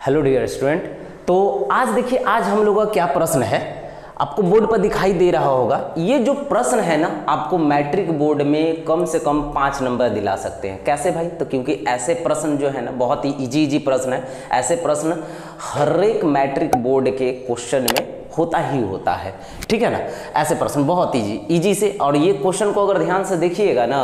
Hello dear student. तो आज देखिए, आज हम लोगों का क्या प्रश्न है, आपको बोर्ड पर दिखाई दे रहा होगा। ये जो प्रश्न है ना, आपको मैट्रिक बोर्ड में कम से कम 5 नंबर दिला सकते हैं। कैसे भाई? तो क्योंकि ऐसे प्रश्न जो है ना, बहुत ही इजी प्रश्न है। ऐसे प्रश्न हर एक मैट्रिक बोर्ड के क्वेश्चन में होता ही होता है, ठीक है ना। ऐसे प्रश्न बहुत इजी से, और ये क्वेश्चन को अगर ध्यान से देखिएगा ना,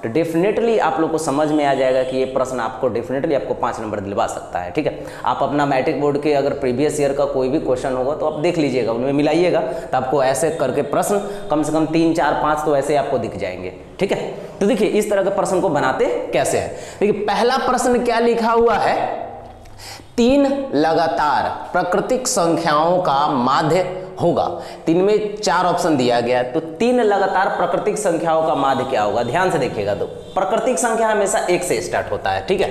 तो डेफिनेटली आप लोग को समझ में आ जाएगा कि ये प्रश्न आपको डेफिनेटली आपको 5 नंबर दिलवा सकता है, ठीक है। आप अपना मैट्रिक बोर्ड के अगर प्रीवियस ईयर का कोई भी क्वेश्चन होगा तो आप देख लीजिएगा, उनमें मिलाइएगा, तो आपको ऐसे करके प्रश्न कम से कम 3, 4, 5 तो ऐसे आपको दिख जाएंगे, ठीक है। तो देखिए इस तरह के प्रश्न को बनाते कैसे है। देखिए पहला प्रश्न क्या लिखा हुआ है, 3 लगातार प्राकृतिक संख्याओं का माध्य होगा। 3 में 4 ऑप्शन दिया गया है, तो 3 लगातार प्राकृतिक संख्याओं का माध्य क्या होगा, ध्यान से देखिएगा। तो प्राकृतिक संख्या हमेशा 1 से स्टार्ट होता है, ठीक है।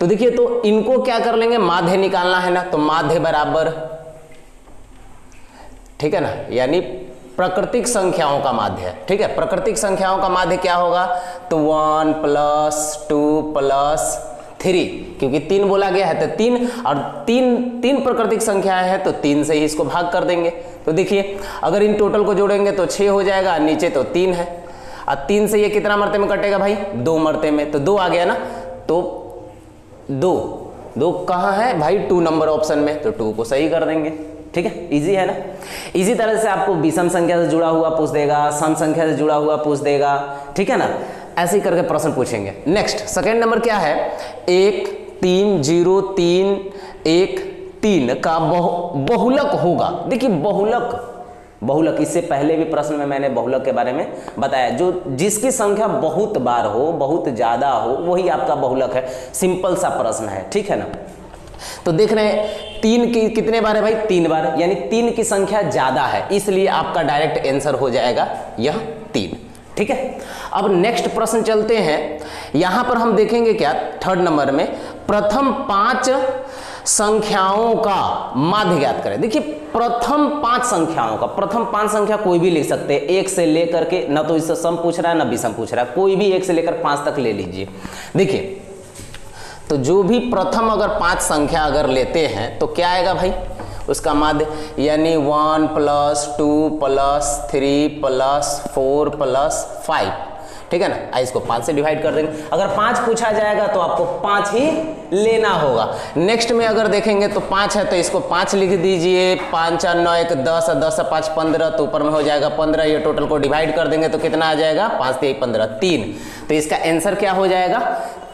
तो देखिए, तो इनको क्या कर लेंगे, माध्य निकालना है ना, तो माध्य बराबर, ठीक है ना, यानी प्राकृतिक संख्याओं का माध्य, ठीक है। प्राकृतिक संख्याओं का माध्य क्या होगा, तो 1 + 2 + 3, क्योंकि 3 बोला गया है तो 3, और 3 प्राकृतिक संख्याएं हैं तो 3 से ही इसको भाग कर देंगे। तो देखिए अगर इन टोटल को जोड़ेंगे तो 6 हो जाएगा, नीचे तो 3 है, और 3 से ये कितना मरते में कटेगा भाई, 2 मरते में, तो 2 आ गया ना। तो 2 कहाँ है भाई, 2 नंबर ऑप्शन में, तो 2 को सही कर देंगे, ठीक है। इजी है ना। इसी तरह से आपको विषम संख्या से जुड़ा हुआ पूछ देगा, सम संख्या से जुड़ा हुआ पूछ देगा, ठीक है ना। ऐसे ही करके प्रश्न पूछेंगे। नेक्स्ट सेकंड नंबर क्या है, 1 3 0 3 1 3 का बहुलक होगा। देखिए बहुलक इससे पहले भी प्रश्न में मैंने बहुलक के बारे में बताया, जो जिसकी संख्या बहुत बार हो, बहुत ज्यादा हो, वही आपका बहुलक है। सिंपल सा प्रश्न है, ठीक है ना। तो देख रहे हैं 3 की कितने बार है भाई, 3 बार, यानी 3 की संख्या ज्यादा है, इसलिए आपका डायरेक्ट आंसर हो जाएगा यह 3, ठीक है। अब नेक्स्ट प्रश्न चलते हैं। यहां पर हम देखेंगे क्या, थर्ड नंबर में प्रथम 5 संख्याओं का माध्य ज्ञात करें। देखिए प्रथम 5 संख्याओं का, प्रथम 5 संख्या कोई भी लिख सकते हैं, 1 से लेकर के, ना तो इससे सम पूछ रहा है ना विषम पूछ रहा है, कोई भी 1 से लेकर 5 तक ले लीजिए। देखिए तो जो भी प्रथम अगर 5 संख्या अगर लेते हैं तो क्या आएगा भाई, उसका माध्य, यानी 1 + 2 + 3 + 4 + 5, ठीक है ना। इसको 5 से डिवाइड कर देंगे। अगर 5 पूछा जाएगा तो आपको 5 ही लेना होगा। नेक्स्ट में अगर देखेंगे तो 5 है तो इसको 5 लिख दीजिए, 5 × 9 = 10, 10 × 5 = 15, तो ऊपर में हो जाएगा 15। ये टोटल को डिवाइड कर देंगे तो कितना आ जाएगा, 5 × 3 = 15, 3। तो इसका आंसर क्या हो जाएगा,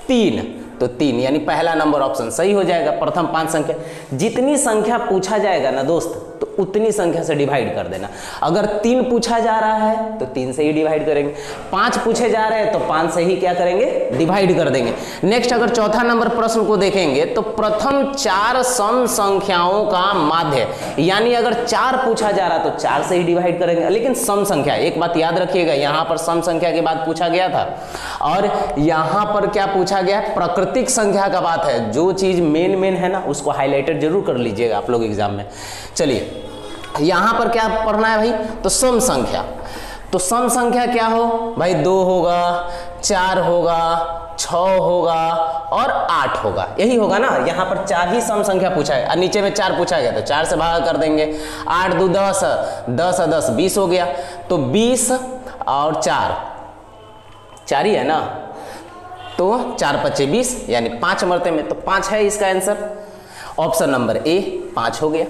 3। तो 3 यानी पहला नंबर ऑप्शन सही हो जाएगा। प्रथम 5 संख्या, जितनी संख्या पूछा जाएगा ना दोस्त, तो उतनी संख्या से डिवाइड कर देना। अगर 3 पूछा जा रहा है तो 3 से ही डिवाइड करेंगे, 5 पूछे जा रहे हैं तो 5 से ही क्या करेंगे, डिवाइड कर देंगे। नेक्स्ट अगर चौथा नंबर प्रश्न को देखेंगे तो प्रथम 4 सम संख्याओं का माध्य, यानी अगर 4 पूछा जा रहा है तो 4 से ही डिवाइड करेंगे। लेकिन सम संख्या, एक बात याद रखिएगा, यहां पर सम संख्या की बात पूछा गया था, और यहां पर क्या पूछा गया, प्राकृतिक संख्या का बात है। जो चीज मेन है ना, उसको हाईलाइटेड जरूर कर लीजिएगा आप लोग एग्जाम में। चलिए यहां पर क्या पढ़ना है भाई, तो सम संख्या। तो सम संख्या क्या हो भाई, 2 होगा, 4 होगा, 6 होगा और 8 होगा, यही होगा ना। यहां पर 4 ही सम संख्या पूछा है, और नीचे में 4 पूछा गया तो 4 से भाग कर देंगे। 8 × 2 = 10, 10 × 10 = 20 हो गया। तो 20 और 4 ही है ना, तो 4 × 5 = 20, यानी 5 मरते में, तो 5 है इसका आंसर। ऑप्शन नंबर ए 5 हो गया,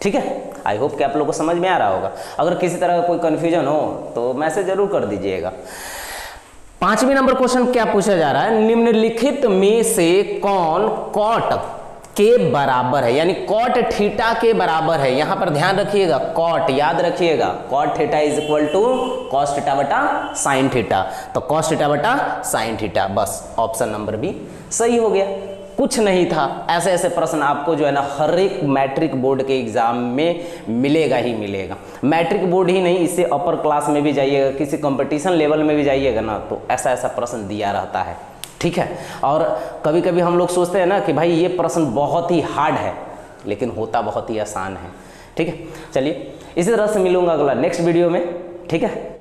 ठीक है। आई होप कि आप लोगों को समझ में आ रहा होगा। अगर किसी तरह का कोई कंफ्यूजन हो तो मैसेज जरूर कर दीजिएगा। 5वें नंबर क्वेश्चन क्या पूछा जा रहा है, निम्नलिखित में से कौन कॉट के बराबर है, यानी कॉट थीटा के बराबर है। यहां पर ध्यान रखिएगा, कॉट याद रखिएगा, cot theta = cos theta / sin theta, तो cos थीटा / sin थीटा, बस ऑप्शन नंबर बी सही हो गया। कुछ नहीं था, ऐसे प्रश्न आपको जो है ना हर एक मैट्रिक बोर्ड के एग्जाम में मिलेगा ही मिलेगा। मैट्रिक बोर्ड ही नहीं, इससे अपर क्लास में भी जाइएगा, किसी कंपटीशन लेवल में भी जाइएगा ना, तो ऐसा प्रश्न दिया रहता है, ठीक है। और कभी कभी हम लोग सोचते हैं ना कि भाई ये प्रश्न बहुत ही हार्ड है, लेकिन होता बहुत ही आसान है, ठीक है। चलिए इसी तरह से मिलूंगा अगला नेक्स्ट वीडियो में, ठीक है।